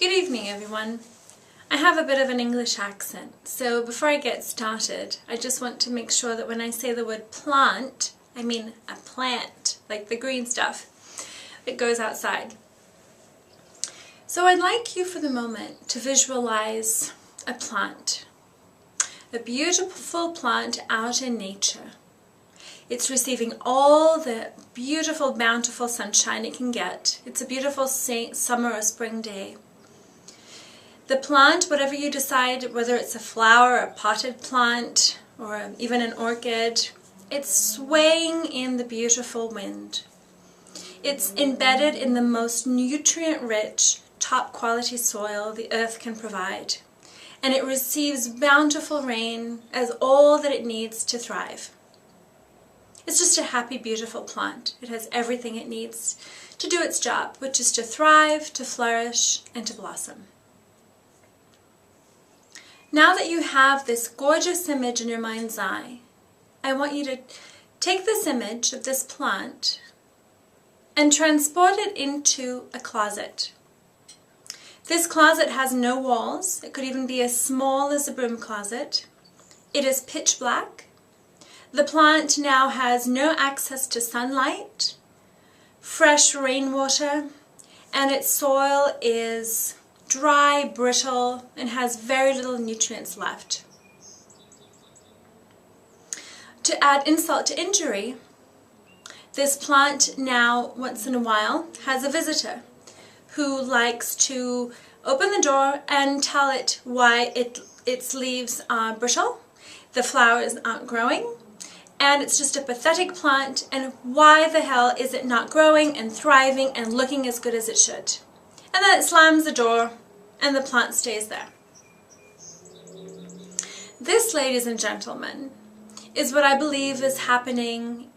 Good evening, everyone. I have a bit of an English accent, so before I get started, I just want to make sure that when I say the word plant, I mean a plant, like the green stuff that goes outside. So I'd like you for the moment to visualize a plant, a beautiful plant out in nature. It's receiving all the beautiful, bountiful sunshine it can get. It's a beautiful summer or spring day. The plant, whatever you decide, whether it's a flower, a potted plant, or even an orchid, it's swaying in the beautiful wind. It's embedded in the most nutrient-rich, top-quality soil the earth can provide. And it receives bountiful rain as all that it needs to thrive. It's just a happy, beautiful plant. It has everything it needs to do its job, which is to thrive, to flourish, and to blossom. Now that you have this gorgeous image in your mind's eye, I want you to take this image of this plant and transport it into a closet. This closet has no walls. It could even be as small as a broom closet. It is pitch black. The plant now has no access to sunlight, fresh rainwater, and its soil is dry, brittle, and has very little nutrients left. To add insult to injury, this plant now, once in a while, has a visitor who likes to open the door and tell it why its leaves are brittle, the flowers aren't growing, and it's just a pathetic plant, and why the hell is it not growing and thriving and looking as good as it should? And then it slams the door and the plant stays there. This, ladies and gentlemen, is what I believe is happening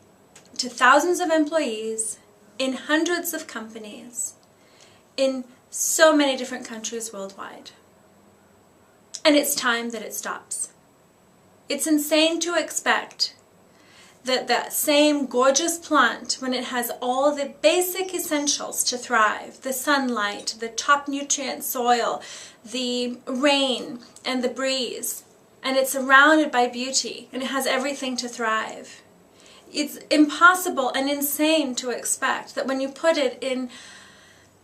to thousands of employees in hundreds of companies in so many different countries worldwide. And it's time that it stops. It's insane to expect that that same gorgeous plant, when it has all the basic essentials to thrive, the sunlight, the top nutrient soil, the rain and the breeze, and it's surrounded by beauty, and it has everything to thrive. It's impossible and insane to expect that when you put it in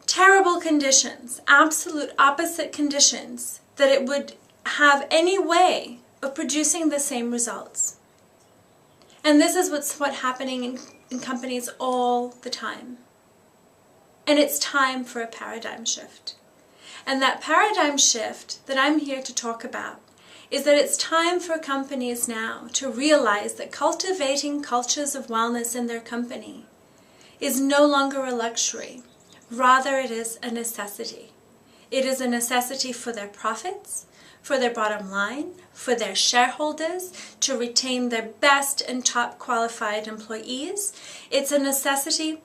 terrible conditions, absolute opposite conditions, that it would have any way of producing the same results. And this is what's happening in companies all the time. And it's time for a paradigm shift. And that paradigm shift that I'm here to talk about is that it's time for companies now to realize that cultivating cultures of wellness in their company is no longer a luxury. Rather, it is a necessity. It is a necessity for their profits, for their bottom line, for their shareholders, to retain their best and top qualified employees. It's a necessity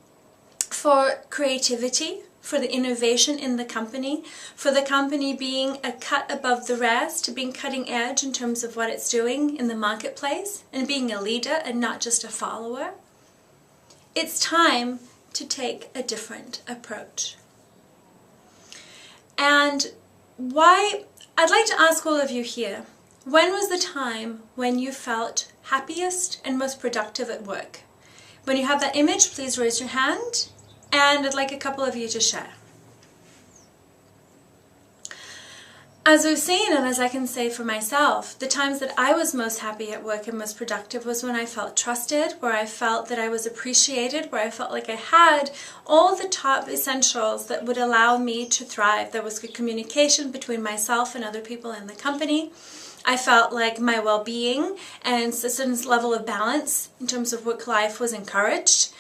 for creativity, for the innovation in the company, for the company being a cut above the rest, being cutting edge in terms of what it's doing in the marketplace, and being a leader and not just a follower. It's time to take a different approach. And I'd like to ask all of you here, when was the time when you felt happiest and most productive at work? When you have that image, please raise your hand, and I'd like a couple of you to share. As we've seen, and as I can say for myself, the times that I was most happy at work and most productive was when I felt trusted, where I felt that I was appreciated, where I felt like I had all the top essentials that would allow me to thrive. There was good communication between myself and other people in the company. I felt like my well-being and a certain level of balance in terms of work life was encouraged.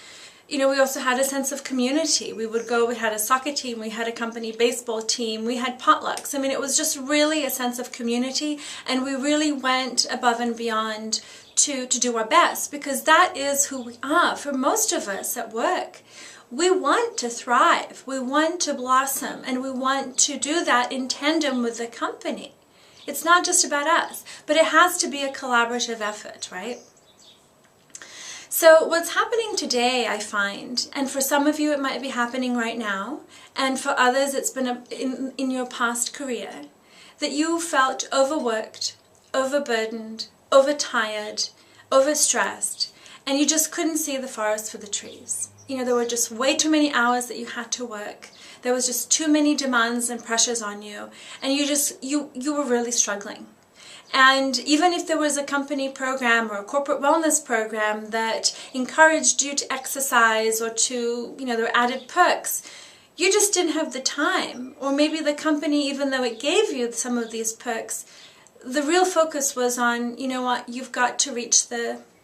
You know, we also had a sense of community. We had a soccer team, we had a company baseball team, we had potlucks. I mean, it was just really a sense of community, and we really went above and beyond to do our best, because that is who we are for most of us at work. We want to thrive, we want to blossom, and we want to do that in tandem with the company. It's not just about us, but it has to be a collaborative effort, right? So what's happening today, I find, and for some of you it might be happening right now, and for others it's been in your past career, that you felt overworked, overburdened, overtired, overstressed, and you just couldn't see the forest for the trees. You know, there were just way too many hours that you had to work. There was just too many demands and pressures on you, and you were really struggling. And even if there was a company program or a corporate wellness program that encouraged you to exercise or to, you know, there were added perks, you just didn't have the time. Or maybe the company, even though it gave you some of these perks, the real focus was on, you know what, you've got to reach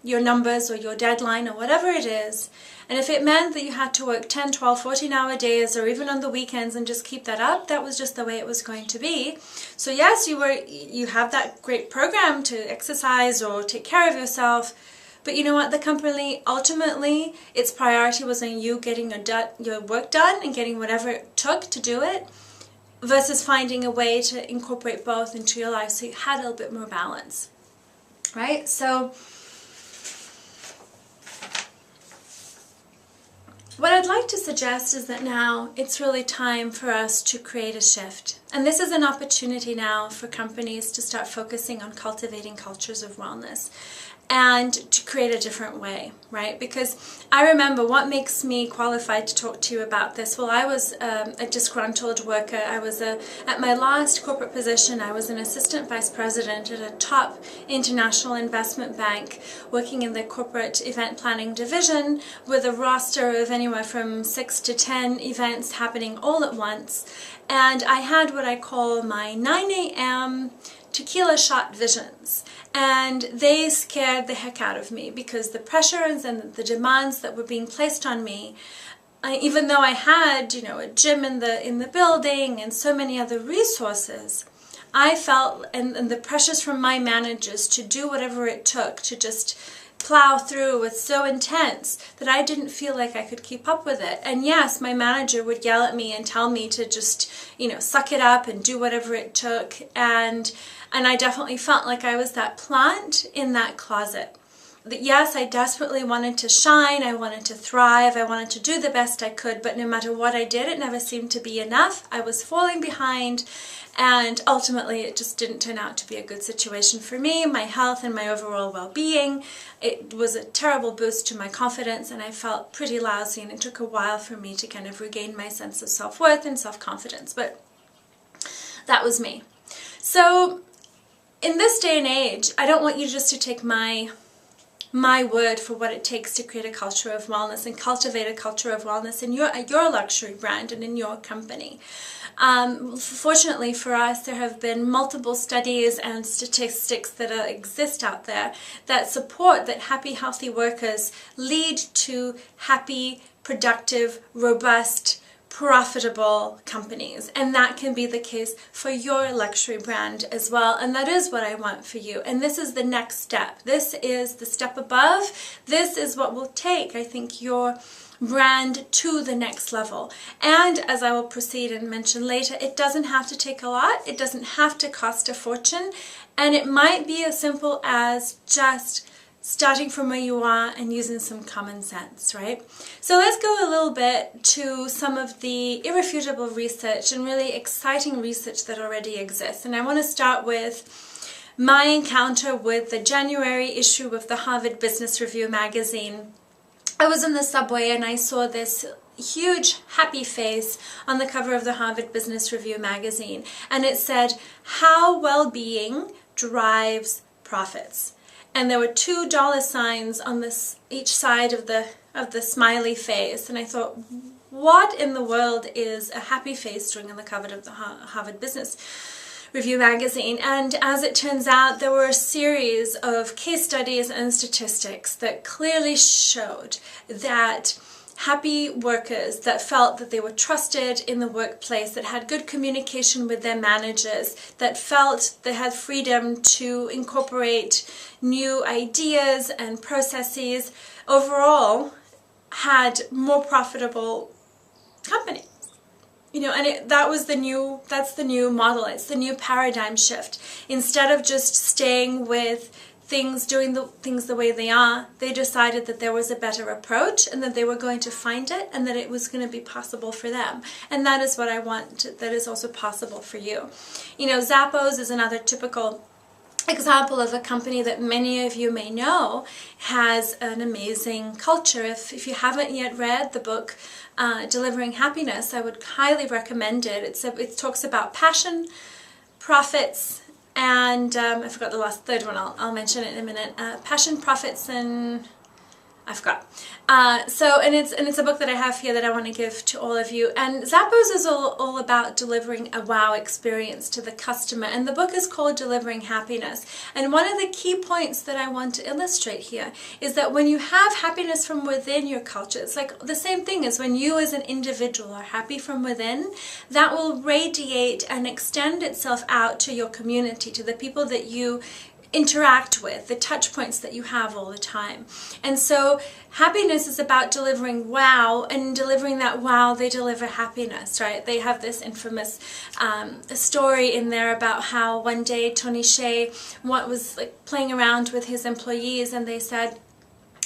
your numbers or your deadline or whatever it is. And if it meant that you had to work 10, 12, 14-hour days or even on the weekends and just keep that up, that was just the way it was going to be. So yes, you have that great program to exercise or take care of yourself, but you know what, the company, ultimately, its priority was on you getting your work done and getting whatever it took to do it, versus finding a way to incorporate both into your life so you had a little bit more balance, right? So what I'd like to suggest is that now it's really time for us to create a shift. And this is an opportunity now for companies to start focusing on cultivating cultures of wellness and to create a different way, right? Because I remember what makes me qualified to talk to you about this. Well, I was a disgruntled worker. I was at my last corporate position, I was an assistant vice president at a top international investment bank working in the corporate event planning division with a roster of anywhere from 6 to 10 events happening all at once. And I had what I call my 9 a.m. tequila shot visions. And they scared the heck out of me because the pressures and the demands that were being placed on me, even though I had, you know, a gym in the building and so many other resources, I felt, and the pressures from my managers to do whatever it took to just plow through was so intense that I didn't feel like I could keep up with it. And yes, my manager would yell at me and tell me to just, you know, suck it up and do whatever it took. And I definitely felt like I was that plant in that closet. That yes, I desperately wanted to shine, I wanted to thrive, I wanted to do the best I could, but no matter what I did, it never seemed to be enough. I was falling behind, and ultimately it just didn't turn out to be a good situation for me, my health and my overall well-being. It was a terrible boost to my confidence, and I felt pretty lousy, and it took a while for me to kind of regain my sense of self-worth and self-confidence, but that was me. So in this day and age, I don't want you just to take my word for what it takes to create a culture of wellness and cultivate a culture of wellness in your luxury brand and in your company. Fortunately for us, there have been multiple studies and statistics that exist out there that support that happy, healthy workers lead to happy, productive, robust, profitable companies, and that can be the case for your luxury brand as well, and that is what I want for you. And this is the next step. This is the step above. This is what will take, I think, your brand to the next level. And as I will proceed and mention later, it doesn't have to take a lot. It doesn't have to cost a fortune, and it might be as simple as just starting from where you are and using some common sense, right? So let's go a little bit to some of the irrefutable research and really exciting research that already exists. And I want to start with my encounter with the January issue of the Harvard Business Review magazine. I was in the subway and I saw this huge happy face on the cover of the Harvard Business Review magazine, and it said, "How well-being drives profits." And there were $2 signs on each side of the smiley face, and I thought, what in the world is a happy face doing on the cover of the Harvard Business Review magazine? And as it turns out, there were a series of case studies and statistics that clearly showed that happy workers that felt that they were trusted in the workplace, that had good communication with their managers, that felt they had freedom to incorporate new ideas and processes, overall had more profitable companies. You know, and that's the new model. It's the new paradigm shift. Instead of just staying with things, doing the things the way they are, they decided that there was a better approach and that they were going to find it and that it was going to be possible for them. And that is what I want that is also possible for you. You know, Zappos is another typical example of a company that many of you may know has an amazing culture. If you haven't yet read the book Delivering Happiness, I would highly recommend it. It talks about passion, profits, and I forgot the third one. I'll mention it in a minute. Passion, profits, and I forgot. And it's a book that I have here that I want to give to all of you. And Zappos is all about delivering a wow experience to the customer. And the book is called Delivering Happiness. And one of the key points that I want to illustrate here is that when you have happiness from within your culture, it's like the same thing as when you as an individual are happy from within, that will radiate and extend itself out to your community, to the people that you interact with, the touch points that you have all the time. And so happiness is about delivering wow, and delivering that wow, they deliver happiness, right? They have this infamous story in there about how one day Tony Hsieh was like playing around with his employees, and they said,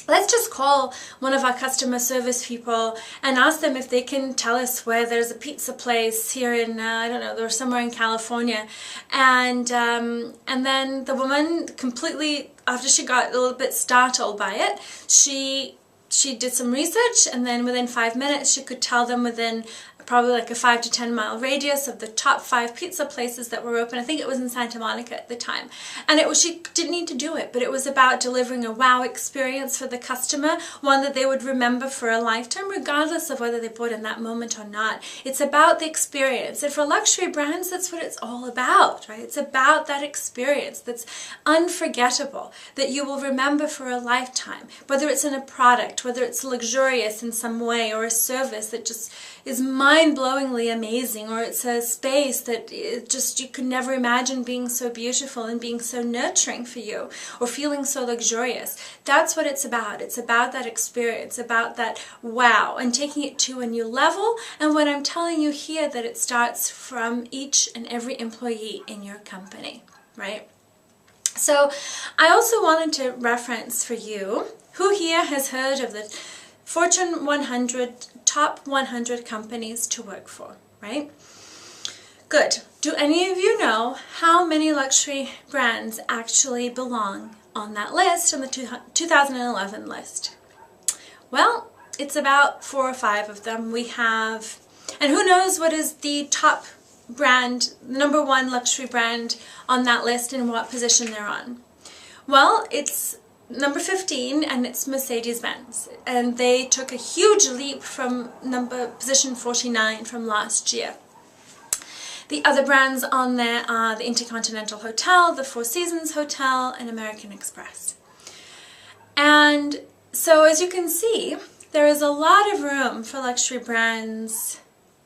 let's just call one of our customer service people and ask them if they can tell us where there's a pizza place here in, I don't know, they're somewhere in California. And then the woman completely, after she got a little bit startled by it, she did some research, and then within 5 minutes she could tell them within probably like a 5 to 10 mile radius of the top 5 pizza places that were open. I think it was in Santa Monica at the time. And she didn't need to do it, but it was about delivering a wow experience for the customer, one that they would remember for a lifetime, regardless of whether they bought in that moment or not. It's about the experience. And for luxury brands, that's what it's all about, right? It's about that experience that's unforgettable, that you will remember for a lifetime, whether it's in a product, whether it's luxurious in some way, or a service that just is mind-blowingly amazing, or it's a space that you could never imagine being so beautiful and being so nurturing for you, or feeling so luxurious. That's what it's about. It's about that experience, about that wow, and taking it to a new level. And what I'm telling you here, that it starts from each and every employee in your company, right? So I also wanted to reference for you, who here has heard of the Fortune 100, top 100 companies to work for, right? Good. Do any of you know how many luxury brands actually belong on that list, on the 2011 list? Well, it's about 4 or 5 of them. We have, and who knows what is the top brand, number 1 luxury brand on that list and what position they're on? Well, it's number 15, and it's Mercedes-Benz, and they took a huge leap from position 49 from last year. The other brands on there are the Intercontinental Hotel, the Four Seasons Hotel, and American Express. And so as you can see, there is a lot of room for luxury brands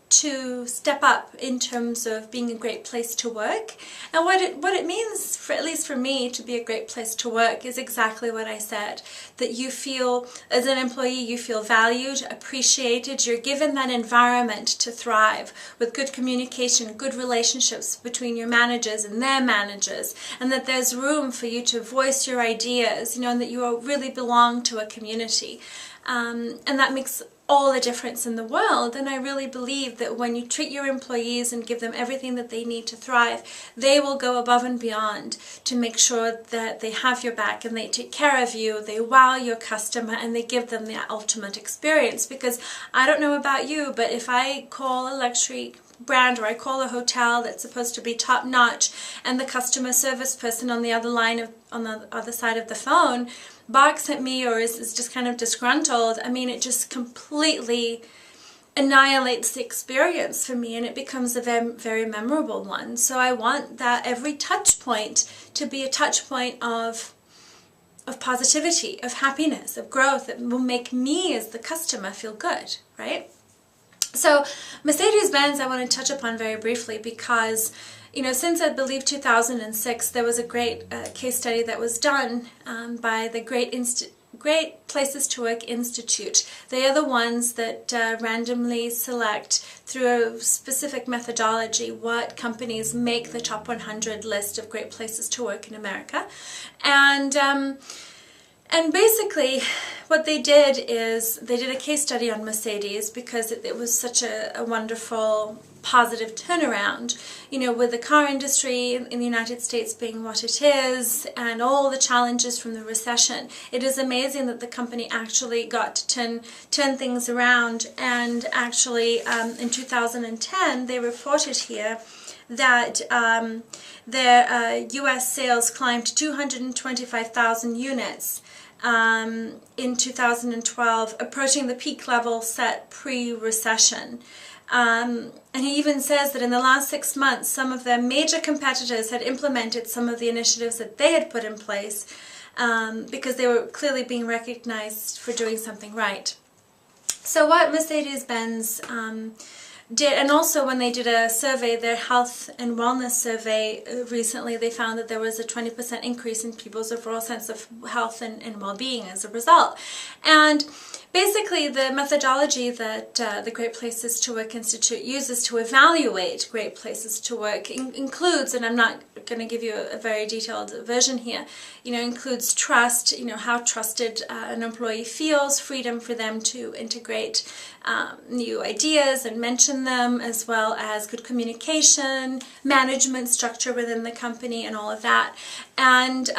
to step up in terms of being a great place to work. And what it means, at least for me, to be a great place to work is exactly what I said. That you feel, as an employee, you feel valued, appreciated, you're given that environment to thrive with good communication, good relationships between your managers and their managers, and that there's room for you to voice your ideas, and that you really belong to a community. And that makes all the difference in the world. And I really believe that when you treat your employees and give them everything that they need to thrive, they will go above and beyond to make sure that they have your back and they take care of you, they wow your customer, and they give them the ultimate experience. Because I don't know about you, but if I call a luxury brand, or I call a hotel that's supposed to be top notch, and the customer service person on the other side of the phone barks at me or is just kind of disgruntled, I mean, it just completely annihilates the experience for me, and it becomes a very, very memorable one. So I want that every touch point to be a touch point of positivity, of happiness, of growth, that will make me as the customer feel good, right? So Mercedes-Benz I want to touch upon very briefly because, since I believe 2006, there was a great case study that was done by the great Great Places to Work Institute. They are the ones that randomly select through a specific methodology what companies make the top 100 list of great places to work in America. And basically what they did is they did a case study on Mercedes because it was such a wonderful positive turnaround, you know, with the car industry in the United States being what it is and all the challenges from the recession. It is amazing that the company actually got to turn things around, and actually in 2010 they reported here that their US sales climbed to 225,000 units in 2012, approaching the peak level set pre-recession. And he even says that in the last 6 months, some of their major competitors had implemented some of the initiatives that they had put in place because they were clearly being recognized for doing something right. So what Mercedes-Benz did, and also when they did a survey, their health and wellness survey recently, they found that there was a 20% increase in people's overall sense of health and well-being as a result. And basically the methodology that the Great Places to Work Institute uses to evaluate great places to work includes, and I'm not going to give you a very detailed version here, you know, includes trust, you know, how trusted an employee feels, freedom for them to integrate new ideas and mention them, as well as good communication, management structure within the company, and all of that. And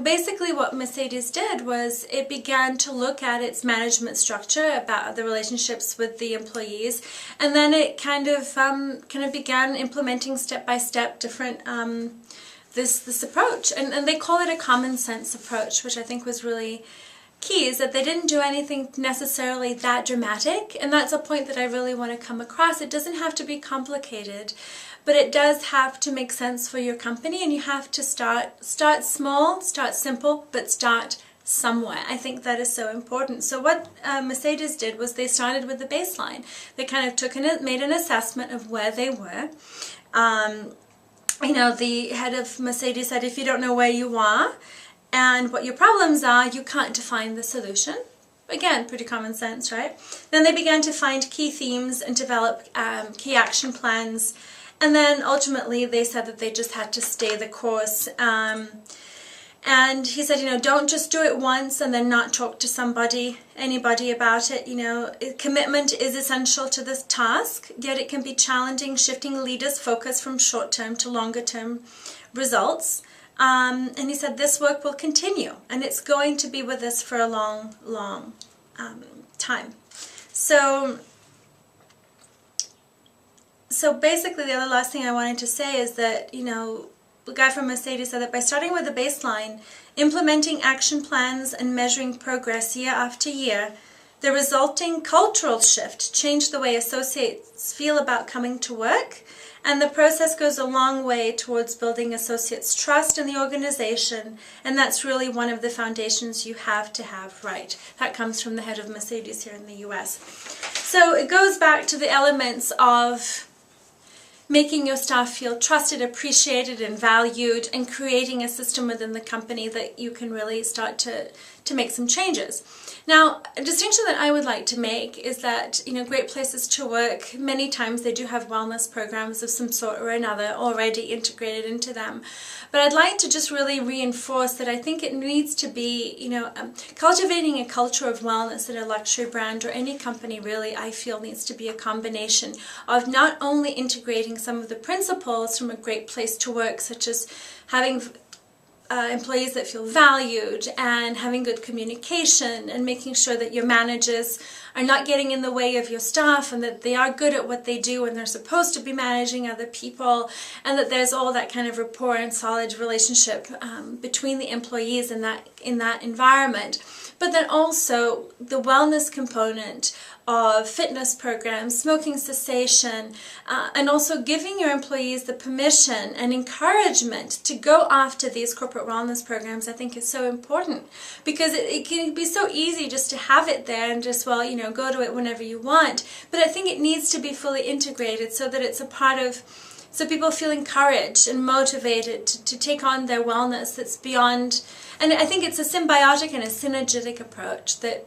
basically what Mercedes did was it began to look at its management structure, about the relationships with the employees, and then it kind of began implementing step by step different this approach, and they call it a common sense approach, which I think was really key, is that they didn't do anything necessarily that dramatic, and that's a point that I really want to come across. It doesn't have to be complicated, but it does have to make sense for your company, and you have to start small, start simple, but start somewhere. I think that is so important. So what Mercedes did was they started with the baseline. They kind of made an assessment of where they were. You know, the head of Mercedes said, if you don't know where you are and what your problems are, you can't define the solution. Again, pretty common sense, right? Then they began to find key themes and develop key action plans. And then ultimately they said that they just had to stay the course. And he said, you know, don't just do it once and then not talk to anybody about it. You know, commitment is essential to this task, yet it can be challenging, shifting leaders' focus from short-term to longer-term results. And he said this work will continue, and it's going to be with us for a long, long time. So basically the other last thing I wanted to say is that, you know, the guy from Mercedes said that by starting with the baseline, implementing action plans and measuring progress year after year, the resulting cultural shift changed the way associates feel about coming to work, and the process goes a long way towards building associates' trust in the organization, and that's really one of the foundations you have to have right. That comes from the head of Mercedes here in the US. So it goes back to the elements of making your staff feel trusted, appreciated, and valued, and creating a system within the company that you can really start to make some changes. Now, a distinction that I would like to make is that, you know, Great Places to Work, many times they do have wellness programs of some sort or another already integrated into them. But I'd like to just really reinforce that I think it needs to be, you know, cultivating a culture of wellness in a luxury brand or any company really, I feel needs to be a combination of not only integrating some of the principles from a Great Place to Work, such as having employees that feel valued and having good communication and making sure that your managers are not getting in the way of your staff and that they are good at what they do and they're supposed to be managing other people, and that there's all that kind of rapport and solid relationship between the employees in that environment. But then also the wellness component of fitness programs, smoking cessation, and also giving your employees the permission and encouragement to go after these corporate wellness programs, I think is so important, because it can be so easy just to have it there and just, well, you know, go to it whenever you want. But I think it needs to be fully integrated so that it's a part of So people feel encouraged and motivated to take on their wellness that's beyond, and I think it's a symbiotic and a synergetic approach, that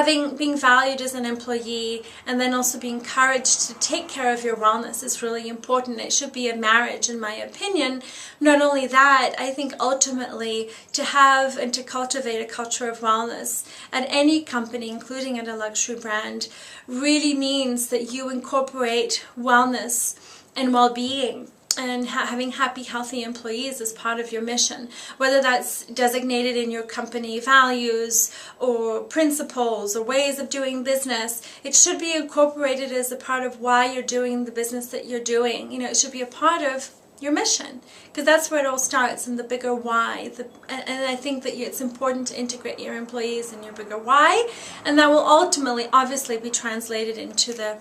being valued as an employee and then also being encouraged to take care of your wellness is really important. It should be a marriage, in my opinion. Not only that, I think ultimately to have and to cultivate a culture of wellness at any company, including at a luxury brand, really means that you incorporate wellness and well-being and having happy, healthy employees as part of your mission, whether that's designated in your company values or principles or ways of doing business. It should be incorporated as a part of why you're doing the business that you're doing. You know, it should be a part of your mission, because that's where it all starts, in the bigger why. And I think that it's important to integrate your employees in your bigger why, and that will ultimately, obviously, be translated into the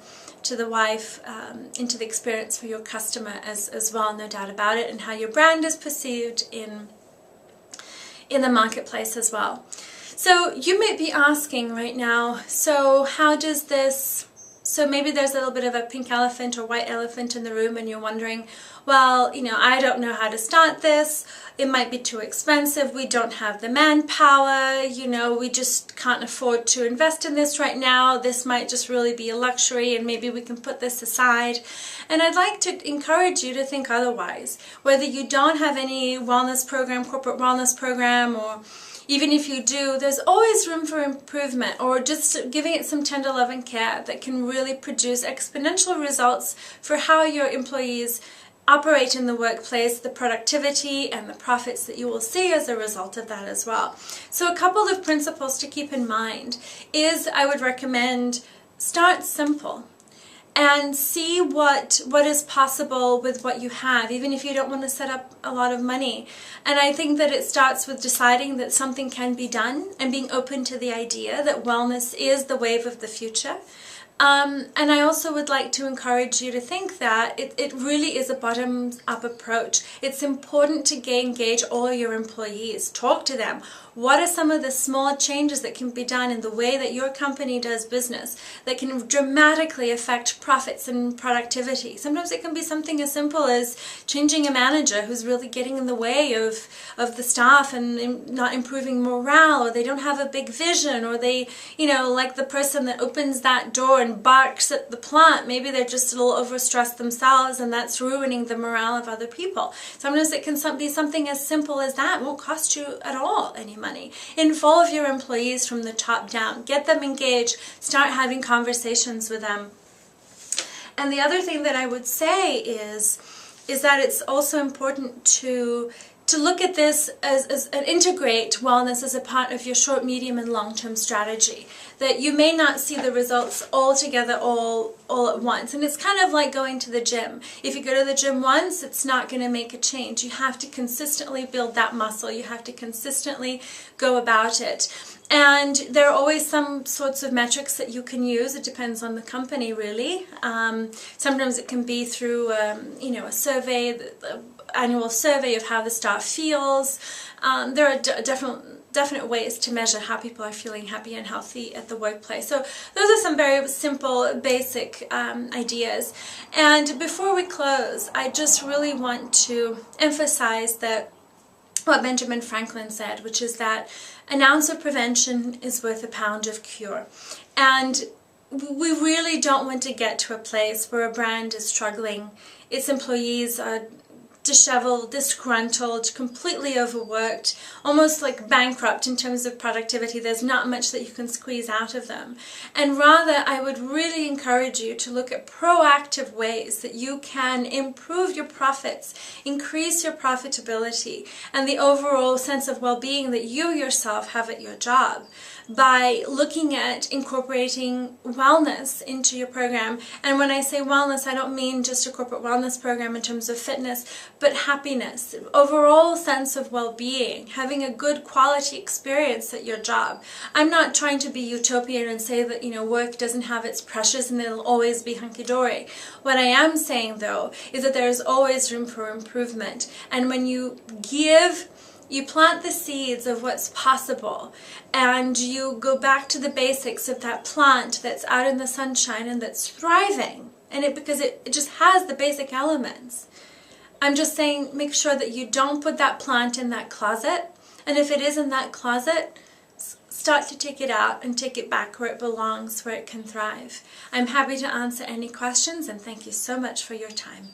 into the experience for your customer as well, no doubt about it, and how your brand is perceived in the marketplace as well. So you may be asking right now, so how does this, so maybe there's a little bit of a pink elephant or white elephant in the room, and you're wondering, well, you know, I don't know how to start this. It might be too expensive. We don't have the manpower. You know, we just can't afford to invest in this right now. This might just really be a luxury, and maybe we can put this aside. And I'd like to encourage you to think otherwise. Whether you don't have any wellness program, corporate wellness program, or even if you do, there's always room for improvement, or just giving it some tender love and care that can really produce exponential results for how your employees operate in the workplace, the productivity and the profits that you will see as a result of that as well. So a couple of principles to keep in mind is, I would recommend, start simple and see what is possible with what you have, even if you don't want to set up a lot of money. And I think that it starts with deciding that something can be done and being open to the idea that wellness is the wave of the future. And I also would like to encourage you to think that it really is a bottoms-up approach. It's important to engage all your employees. Talk to them. What are some of the small changes that can be done in the way that your company does business that can dramatically affect profits and productivity? Sometimes it can be something as simple as changing a manager who's really getting in the way of the staff and not improving morale, or they don't have a big vision, or they, you know, like the person that opens that door and barks at the plant, maybe they're just a little overstressed themselves, and that's ruining the morale of other people. Sometimes it can be something as simple as that. It won't cost you at all any money. Involve your employees from the top down. Get them engaged. Start having conversations with them. And the other thing that I would say is that it's also important to look at this and integrate wellness as a part of your short, medium, and long-term strategy. That you may not see the results all together all at once. And it's kind of like going to the gym. If you go to the gym once, it's not going to make a change. You have to consistently build that muscle. You have to consistently go about it. And there are always some sorts of metrics that you can use. It depends on the company, really. Sometimes it can be through, you know, a survey, the annual survey of how the staff feels. There are definite ways to measure how people are feeling happy and healthy at the workplace. So those are some very simple, basic ideas. And before we close, I just really want to emphasize that what Benjamin Franklin said, which is that an ounce of prevention is worth a pound of cure. And we really don't want to get to a place where a brand is struggling, its employees are disheveled, disgruntled, completely overworked, almost like bankrupt in terms of productivity. There's not much that you can squeeze out of them. And rather, I would really encourage you to look at proactive ways that you can improve your profits, increase your profitability, and the overall sense of well-being that you yourself have at your job by looking at incorporating wellness into your program. And when I say wellness, I don't mean just a corporate wellness program in terms of fitness, but happiness, overall sense of well-being, having a good quality experience at your job. I'm not trying to be utopian and say that, you know, work doesn't have its pressures and it'll always be hunky-dory. What I am saying, though, is that there's always room for improvement. And when you plant the seeds of what's possible, and you go back to the basics of that plant that's out in the sunshine and that's thriving, and because it just has the basic elements. I'm just saying, make sure that you don't put that plant in that closet, and if it is in that closet, start to take it out and take it back where it belongs, where it can thrive. I'm happy to answer any questions, and thank you so much for your time.